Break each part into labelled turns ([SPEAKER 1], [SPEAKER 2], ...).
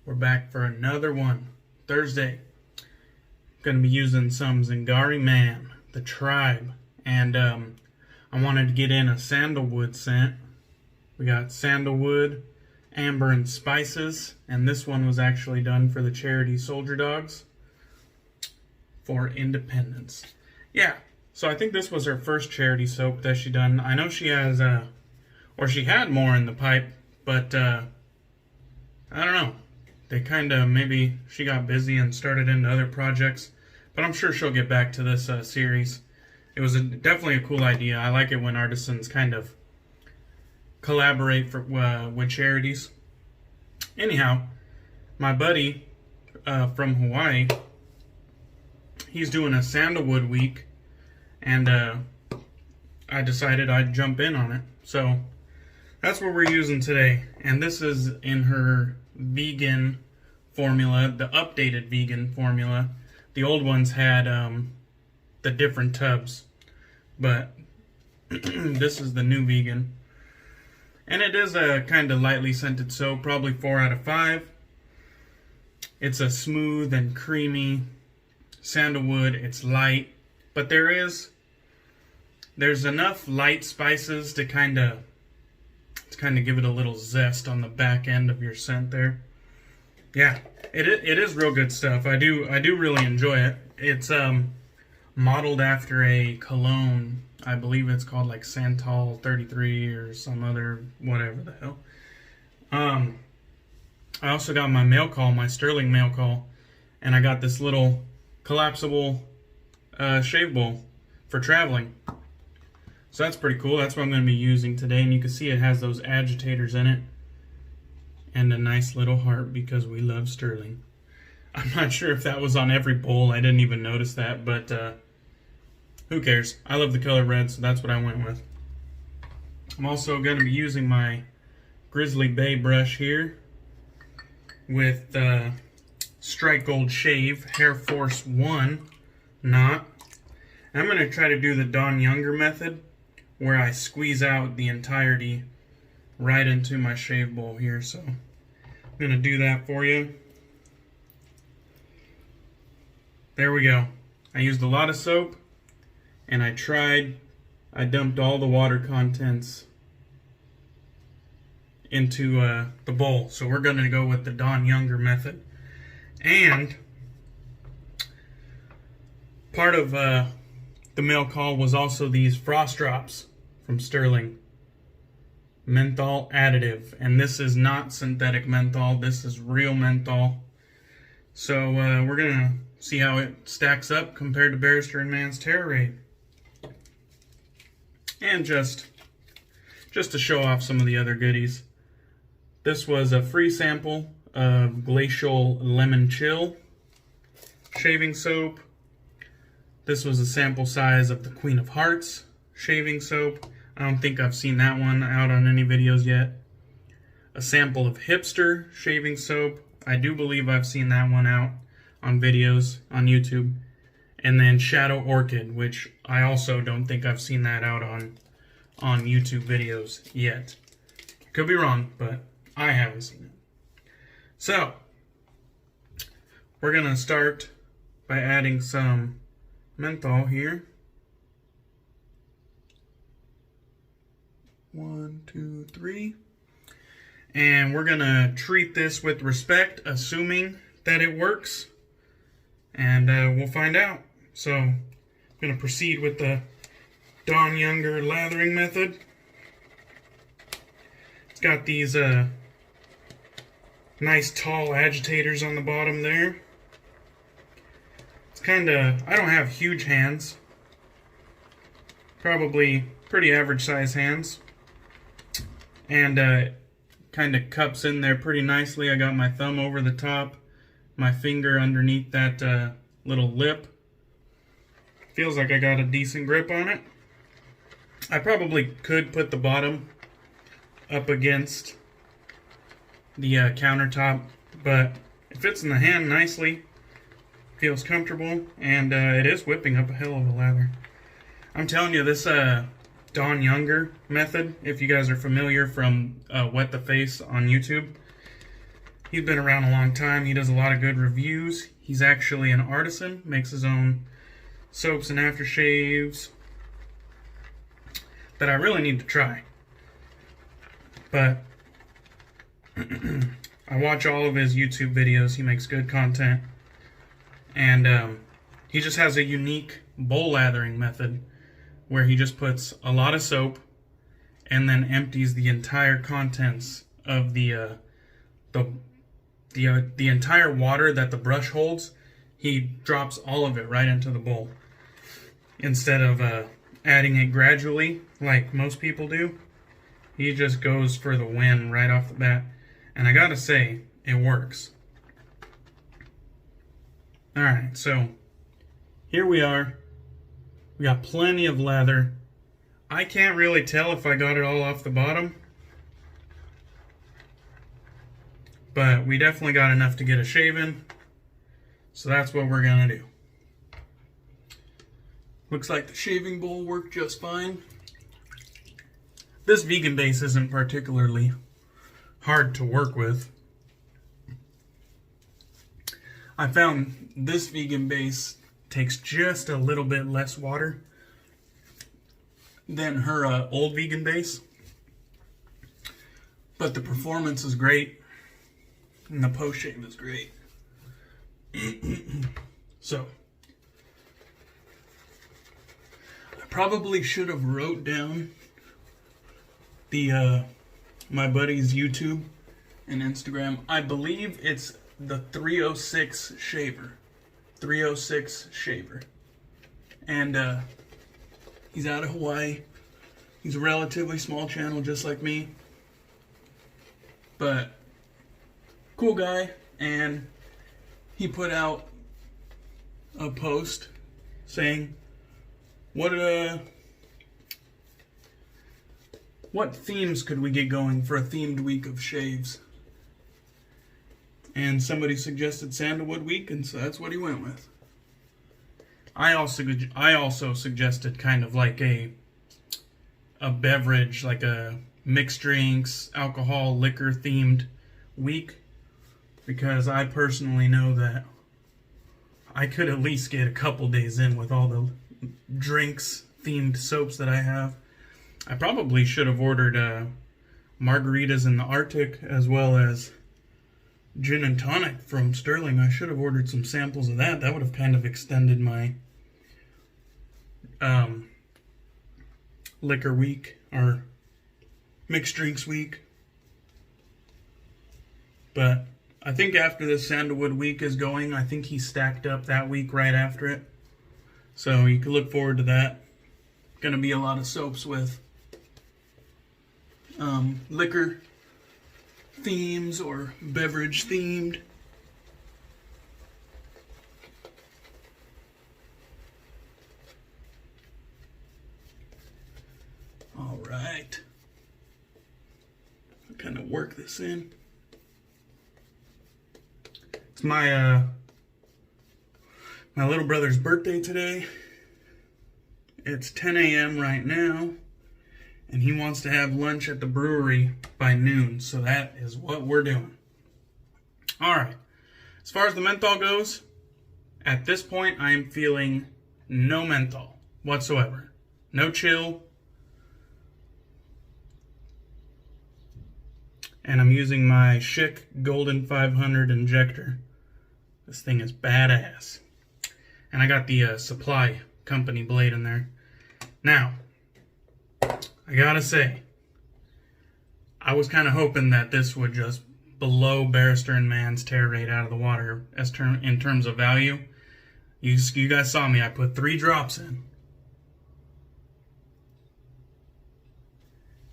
[SPEAKER 1] We're back for another one. Thursday. Going to be using some Zingari Man, the Tribe. And I wanted to get in a sandalwood scent. We got sandalwood, amber, and spices. And this one was actually done for the charity Soldier Dogs for Independence. Yeah, so I think this was her first charity soap that she done. I know she has, or she had more in the pipe, but I don't know. They kind of, maybe she got busy and started into other projects. But I'm sure she'll get back to this series. It was definitely a cool idea. I like it when artisans kind of collaborate with charities. Anyhow, my buddy from Hawaii, he's doing a sandalwood week. And I decided I'd jump in on it. So that's what we're using today. And this is in her vegan formula, the updated vegan formula. The old ones had the different tubs, but this is the new vegan. And it is a kind of lightly scented soap, probably 4 out of 5. It's a smooth and creamy sandalwood. It's light, but there's enough light spices to kind of give it a little zest on the back end of your scent there. Yeah, it is real good stuff. I do really enjoy it. It's modeled after a cologne. I believe it's called like Santal 33 or some other whatever the hell. I also got my mail call, my Stirling mail call, and I got this little collapsible shave bowl for traveling. So that's pretty cool. That's what I'm going to be using today. And you can see it has those agitators in it. And a nice little heart because we love Stirling. I'm not sure if that was on every bowl. I didn't even notice that. But who cares? I love the color red, so that's what I went with. I'm also going to be using my Grizzly Bay brush here with Strike Gold Shave Hair Force 1 knot. I'm going to try to do the Don Younger method, where I squeeze out the entirety right into my shave bowl here. So I'm going to do that for you. There we go. I used a lot of soap, and I dumped all the water contents into the bowl. So we're going to go with the Don Younger method. And part of the mail call was also these frost drops from Stirling. Menthol additive. And this is not synthetic menthol. This is real menthol. So we're going to see how it stacks up compared to Barrister and Mann's Terror Raid. And just to show off some of the other goodies. This was a free sample of Glacial Lemon Chill shaving soap. This was a sample size of the Queen of Hearts shaving soap. I don't think I've seen that one out on any videos yet. A sample of Hipster shaving soap. I do believe I've seen that one out on videos on YouTube. And then Shadow Orchid, which I also don't think I've seen that out on YouTube videos yet. Could be wrong, but I haven't seen it. So, we're going to start by adding some menthol here. 1, 2, 3. And we're going to treat this with respect, assuming that it works. And we'll find out. So, I'm going to proceed with the Don Younger lathering method. It's got these nice tall agitators on the bottom there. It's kind of, I don't have huge hands. Probably pretty average size hands. And kind of cups in there pretty nicely. I got my thumb over the top, my finger underneath that little lip. Feels like I got a decent grip on it. I probably could put the bottom up against the countertop, but it fits in the hand nicely. Feels comfortable, and it is whipping up a hell of a lather. I'm telling you, this Don Younger method, if you guys are familiar from Wet the Face on YouTube, He's been around a long time. He does a lot of good reviews. He's actually an artisan, makes his own soaps and aftershaves that I really need to try. But I watch all of his YouTube videos. He makes good content. And he just has a unique bowl lathering method where he just puts a lot of soap and then empties the entire contents of the entire water that the brush holds. He drops all of it right into the bowl instead of adding it gradually like most people do. He just goes for the win right off the bat, and I gotta say, it works. Alright, so here we are. We got plenty of lather. I can't really tell if I got it all off the bottom, but we definitely got enough to get a shave in, so that's what we're gonna do. Looks like the shaving bowl worked just fine. This vegan base isn't particularly hard to work with. I found this vegan base takes just a little bit less water than her old vegan base, but the performance is great and the post shave is great. So I probably should have wrote down the my buddy's YouTube and Instagram. I believe it's the 306 shaver. 306 shaver. And he's out of Hawaii. He's a relatively small channel just like me. But cool guy, and he put out a post saying what themes could we get going for a themed week of shaves? And somebody suggested Sandalwood week, and so that's what he went with. I also suggested kind of like a beverage, like a mixed drinks, alcohol, liquor themed week, because I personally know that I could at least get a couple days in with all the drinks themed soaps that I have. I probably should have ordered margaritas in the Arctic as well as gin and tonic from Stirling. I should have ordered some samples of that. That would have kind of extended my liquor week or mixed drinks week. But I think after this Sandalwood week is going, I think he stacked up that week right after it. So you can look forward to that. Gonna be a lot of soaps with liquor themes or beverage themed. All right. I'll kind of work this in. It's my little brother's birthday today. It's 10 a.m. right now, and he wants to have lunch at the brewery by noon, so that is what we're doing. All right. As far as the menthol goes, at this point, I am feeling no menthol whatsoever. No chill. And I'm using my Schick Golden 500 Injector. This thing is badass. And I got the Supply Company blade in there. Now, I gotta say, I was kind of hoping that this would just blow Barrister and Mann's tear rate out of the water in terms of value. You guys saw me. I put 3 drops in.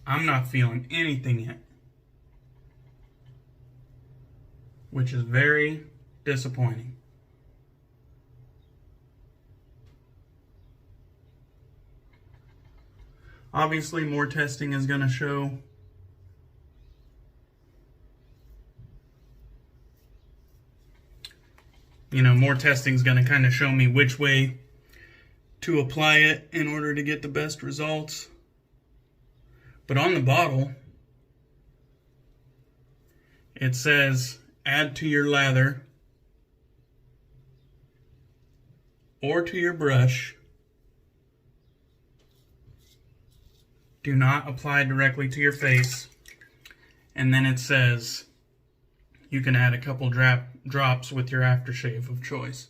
[SPEAKER 1] I'm not feeling anything yet, which is very disappointing. Obviously, more testing is going to show more testing is going to kind of show me which way to apply it in order to get the best results. But on the bottle, it says add to your lather or to your brush. Do not apply directly to your face. And then it says you can add a couple drops with your aftershave of choice.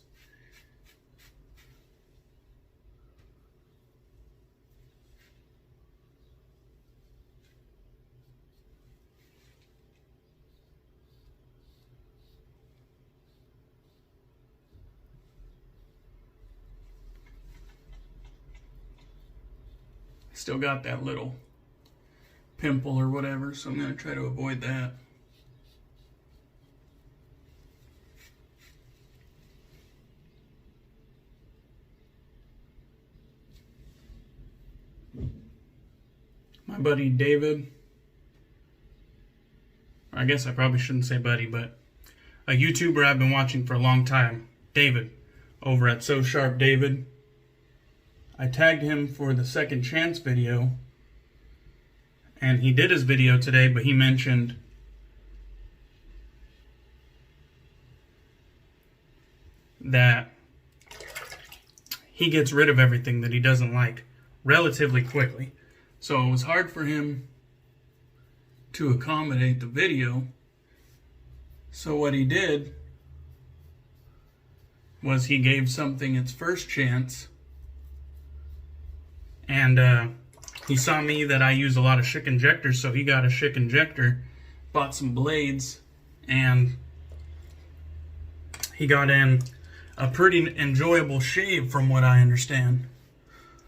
[SPEAKER 1] Still got that little pimple or whatever, so I'm going to try to avoid that. My buddy David, I guess I probably shouldn't say buddy, but a YouTuber I've been watching for a long time, David, over at So Sharp David. I tagged him for the second chance video, and he did his video today, but he mentioned that he gets rid of everything that he doesn't like relatively quickly. So it was hard for him to accommodate the video. So what he did was he gave something its first chance. And he saw me that I use a lot of Schick injectors, so he got a Schick injector, bought some blades, and he got in a pretty enjoyable shave from what I understand.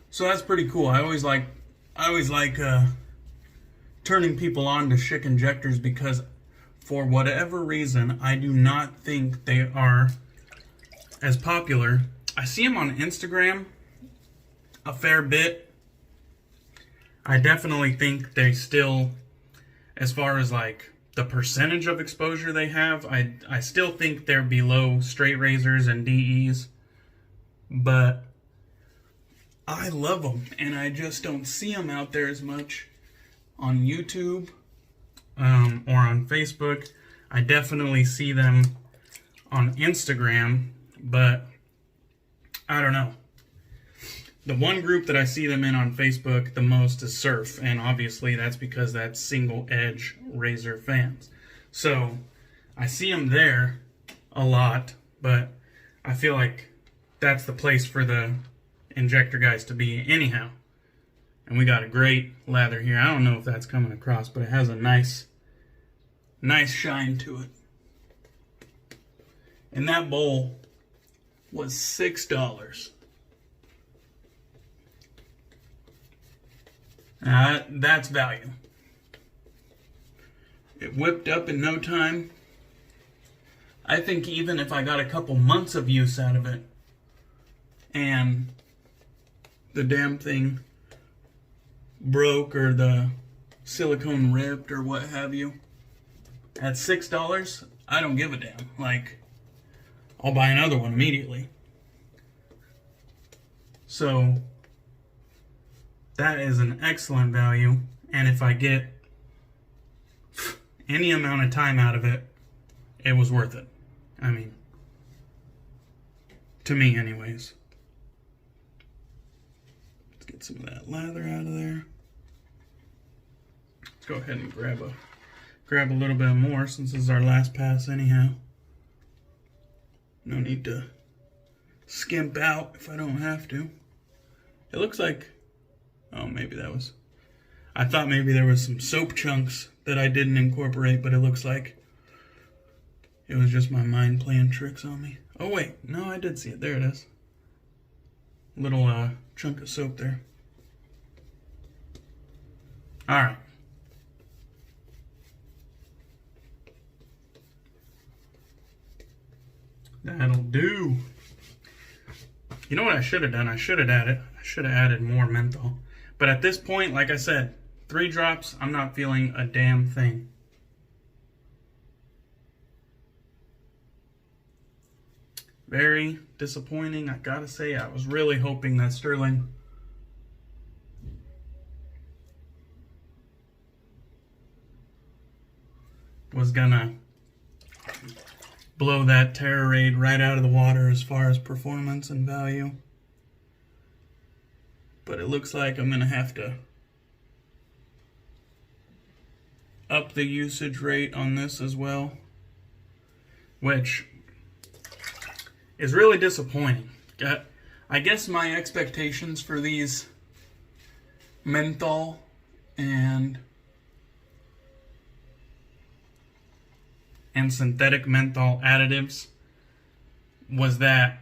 [SPEAKER 1] So that's pretty cool. I always like turning people on to Schick injectors because for whatever reason, I do not think they are as popular. I see them on Instagram a fair bit. I definitely think they still, as far as like the percentage of exposure they have, I still think they're below straight razors and DEs, but I love them, and I just don't see them out there as much on YouTube or on Facebook. I definitely see them on Instagram, but I don't know. The one group that I see them in on Facebook the most is surf, and obviously that's because that's single edge razor fans. So I see them there a lot, but I feel like that's the place for the injector guys to be anyhow. And we got a great lather here. I don't know if that's coming across, but it has a nice shine to it. And that bowl was $6. That's value. It whipped up in no time. I think even if I got a couple months of use out of it and the damn thing broke or the silicone ripped or what have you, at $6, I don't give a damn. Like, I'll buy another one immediately. So that is an excellent value, and if I get any amount of time out of it, it was worth it. I mean, to me anyways. Let's get some of that lather out of there. Let's go ahead and grab a little bit more since this is our last pass anyhow. No need to skimp out if I don't have to. It looks like, oh, maybe that was, I thought maybe there was some soap chunks that I didn't incorporate, but it looks like it was just my mind playing tricks on me. Oh wait, no, I did see it. There it is. Little chunk of soap there. Alright. That'll do. You know what I should have done? I should have added more menthol. But at this point, like I said, 3 drops, I'm not feeling a damn thing. Very disappointing, I gotta say. I was really hoping that Stirling was gonna blow that Terror Raid right out of the water as far as performance and value. But it looks like I'm going to have to up the usage rate on this as well, which is really disappointing. I guess my expectations for these menthol and synthetic menthol additives was that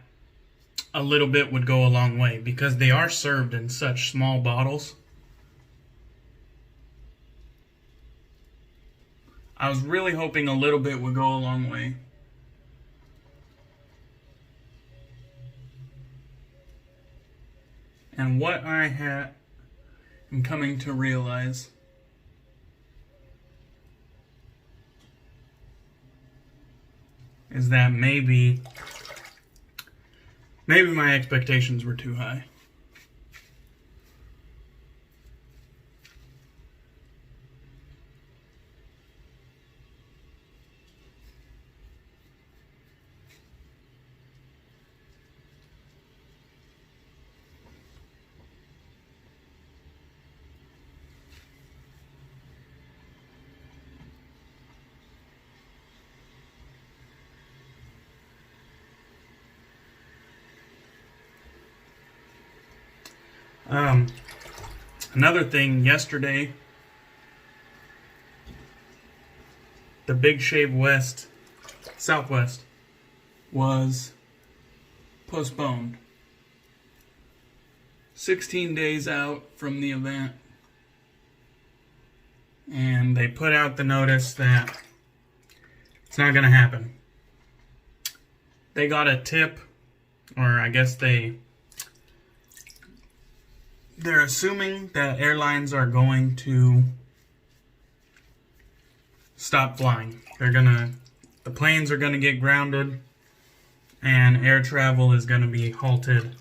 [SPEAKER 1] a little bit would go a long way, because they are served in such small bottles. I was really hoping a little bit would go a long way. And what I am coming to realize is that maybe my expectations were too high. Another thing, yesterday, the Big Shave Southwest was postponed. 16 days out from the event. And they put out the notice that it's not going to happen. They got a tip, or I guess they're assuming that airlines are going to stop flying. The planes are gonna get grounded, and air travel is gonna be halted.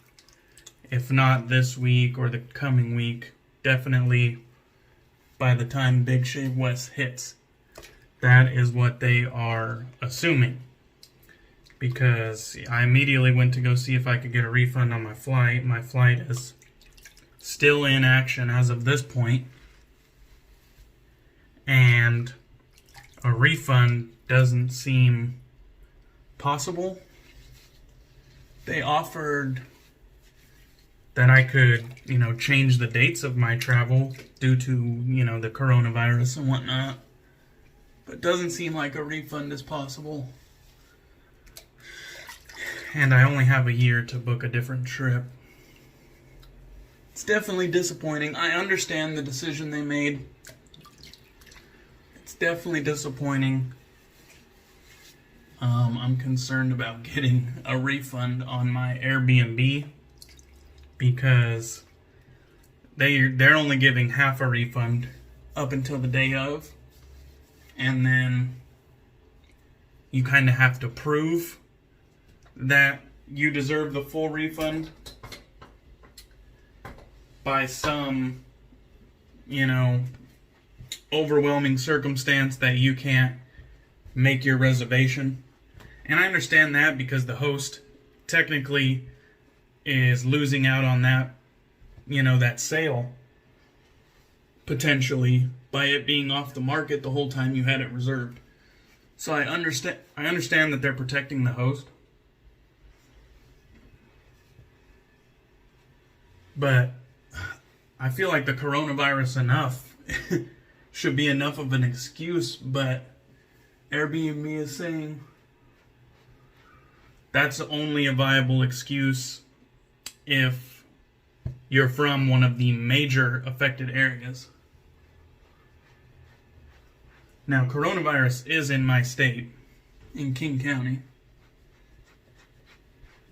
[SPEAKER 1] If not this week or the coming week, definitely by the time Big Shave West hits. That is what they are assuming. Because I immediately went to go see if I could get a refund on my flight. My flight is still in action as of this point, and a refund doesn't seem possible. They offered that I could, change the dates of my travel due to, the coronavirus and whatnot, but it doesn't seem like a refund is possible. And I only have a year to book a different trip. It's definitely disappointing. I understand the decision they made. It's definitely disappointing. I'm concerned about getting a refund on my Airbnb, because they're only giving half a refund up until the day of, and then you kind of have to prove that you deserve the full refund by some, overwhelming circumstance that you can't make your reservation. And I understand that, because the host technically is losing out on that, that sale, potentially, by it being off the market the whole time you had it reserved. So I understand that they're protecting the host. But I feel like the coronavirus should be enough of an excuse, but Airbnb is saying that's only a viable excuse if you're from one of the major affected areas. Now, coronavirus is in my state, in King County.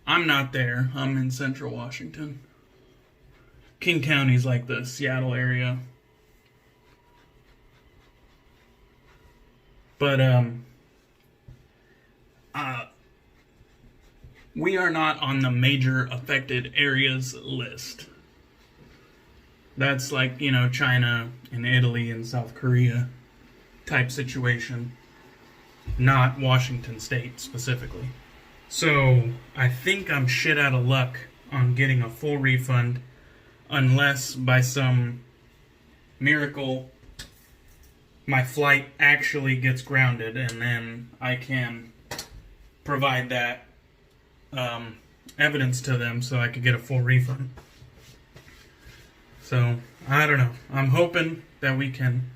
[SPEAKER 1] I'm not there. I'm in Central Washington. King County's like the Seattle area. But, we are not on the major affected areas list. That's like, China and Italy and South Korea type situation. not Washington State specifically. So I think I'm shit out of luck on getting a full refund, unless by some miracle my flight actually gets grounded, and then I can provide that evidence to them so I could get a full refund. So I don't know. I'm hoping that we can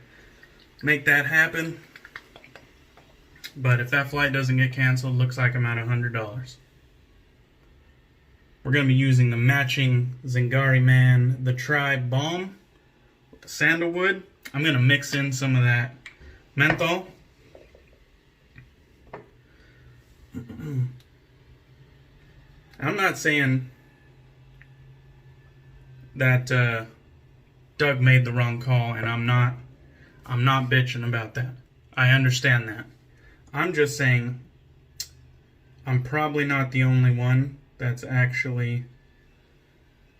[SPEAKER 1] make that happen. But if that flight doesn't get canceled, looks like I'm at $100. We're going to be using the matching Zingari Man, the Tribe Balm with the Sandalwood. I'm going to mix in some of that menthol. I'm not saying that Doug made the wrong call, and I'm not bitching about that. I understand that. I'm just saying I'm probably not the only one that's actually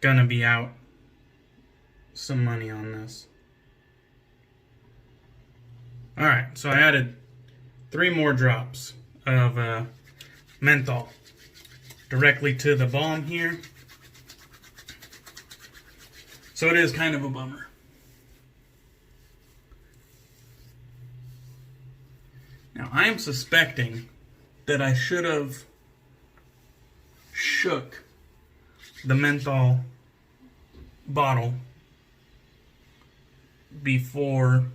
[SPEAKER 1] gonna be out some money on this. Alright, so I added 3 more drops of menthol directly to the balm here. So it is kind of a bummer. Now, I am suspecting that I should have shook the menthol bottle before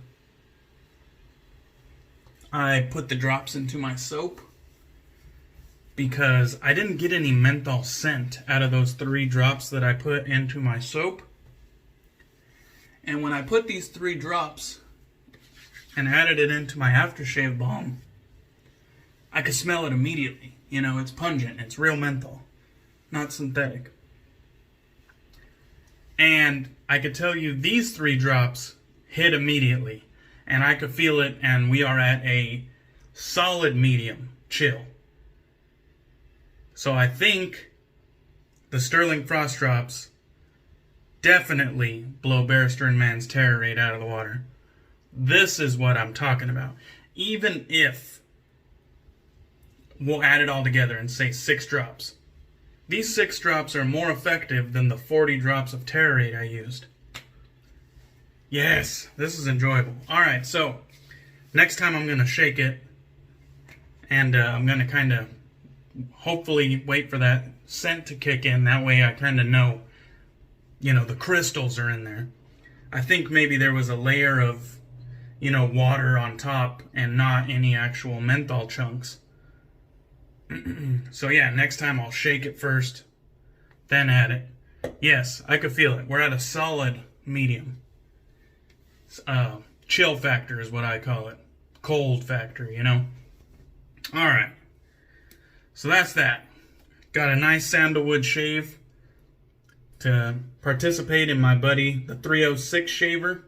[SPEAKER 1] I put the drops into my soap, because I didn't get any menthol scent out of those 3 drops that I put into my soap. And when I put these 3 drops and added it into my aftershave balm, I could smell it immediately. You know, it's pungent. It's real menthol, not synthetic. And I could tell you these 3 drops hit immediately, and I could feel it, and we are at a solid medium chill. So I think the Stirling Frost Drops definitely blow Barrister and Mann's terror rate out of the water. This is what I'm talking about. Even if we'll add it all together and say 6 drops, these 6 drops are more effective than the 40 drops of terror rate I used. Yes, this is enjoyable. Alright, so next time I'm going to shake it, and I'm going to kind of hopefully wait for that scent to kick in. That way I kind of know, you know, the crystals are in there. I think maybe there was a layer of, you know, water on top and not any actual menthol chunks. So yeah, next time I'll shake it first, then add it. Yes, I could feel it. We're at a solid medium. Chill factor is what I call it. Cold factor, you know? Alright. So that's that. Got a nice sandalwood shave to participate in my buddy, the 306 shaver.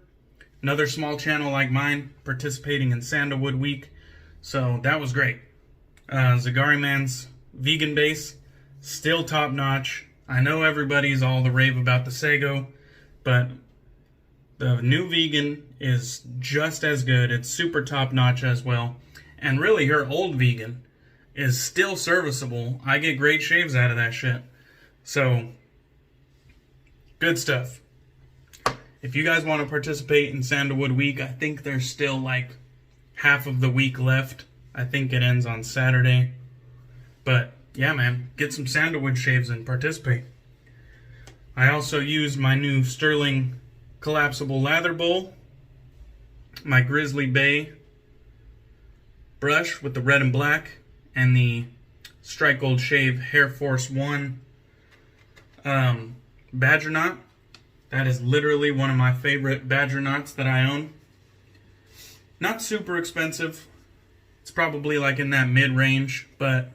[SPEAKER 1] Another small channel like mine participating in Sandalwood Week. So that was great. Zingari Man's vegan base, still top notch. I know everybody's all the rave about the Sago, but the new vegan is just as good. It's super top notch as well. And really, her old vegan is still serviceable. I get great shaves out of that shit. So, good stuff. If you guys want to participate in Sandalwood Week, I think there's still like half of the week left. I think it ends on Saturday. But yeah, man, get some sandalwood shaves and participate. I also used my new Stirling collapsible lather bowl, my Grizzly Bay brush with the red and black, and the Strike Gold Shave Hair Force 1 badger knot. That is literally one of my favorite badger knots that I own. Not super expensive. It's probably like in that mid-range, but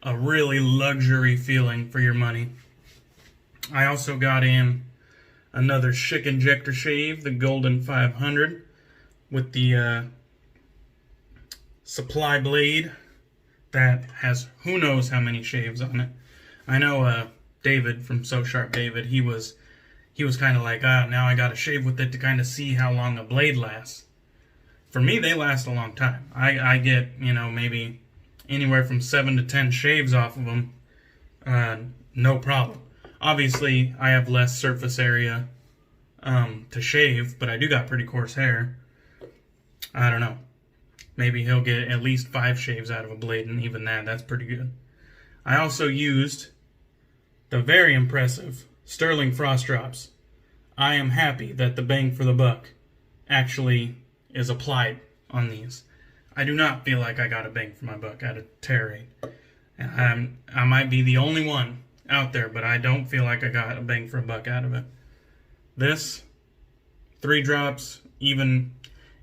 [SPEAKER 1] a really luxury feeling for your money. I also got in another Schick Injector shave, the Golden 500, with the supply blade that has who knows how many shaves on it. I know David from So Sharp David, he was kind of like, now I got to shave with it to kind of see how long a blade lasts. for me, they last a long time. I get, you know, maybe anywhere from 7 to 10 shaves off of them. No problem. Obviously, I have less surface area to shave, but I do got pretty coarse hair. I don't know. Maybe he'll get at least 5 shaves out of a blade, and even that's pretty good. I also used the very impressive Stirling Frost Drops. I am happy that the bang for the buck actually is applied on these. I do not feel like I got a bang for my buck out of Terrate. I might be the only one out there, but I don't feel like I got a bang for a buck out of it. This, 3 drops, even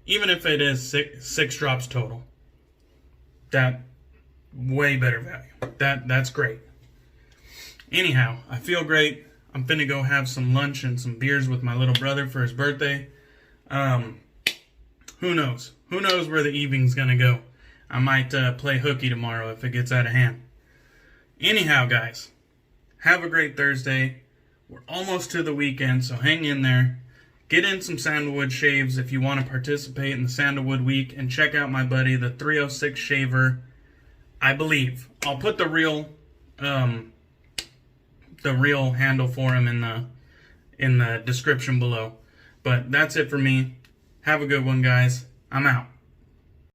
[SPEAKER 1] if it is six drops total, that way better value. That's great. Anyhow, I feel great. I'm finna go have some lunch and some beers with my little brother for his birthday. Who knows? Who knows where the evening's gonna go? I might play hooky tomorrow if it gets out of hand. Anyhow, guys, have a great Thursday. We're almost to the weekend, so hang in there. Get in some Sandalwood shaves if you want to participate in the Sandalwood week, and check out my buddy, the 306 shaver. I believe I'll put the real handle for him in the description below. But that's it for me. Have a good one, guys. I'm out.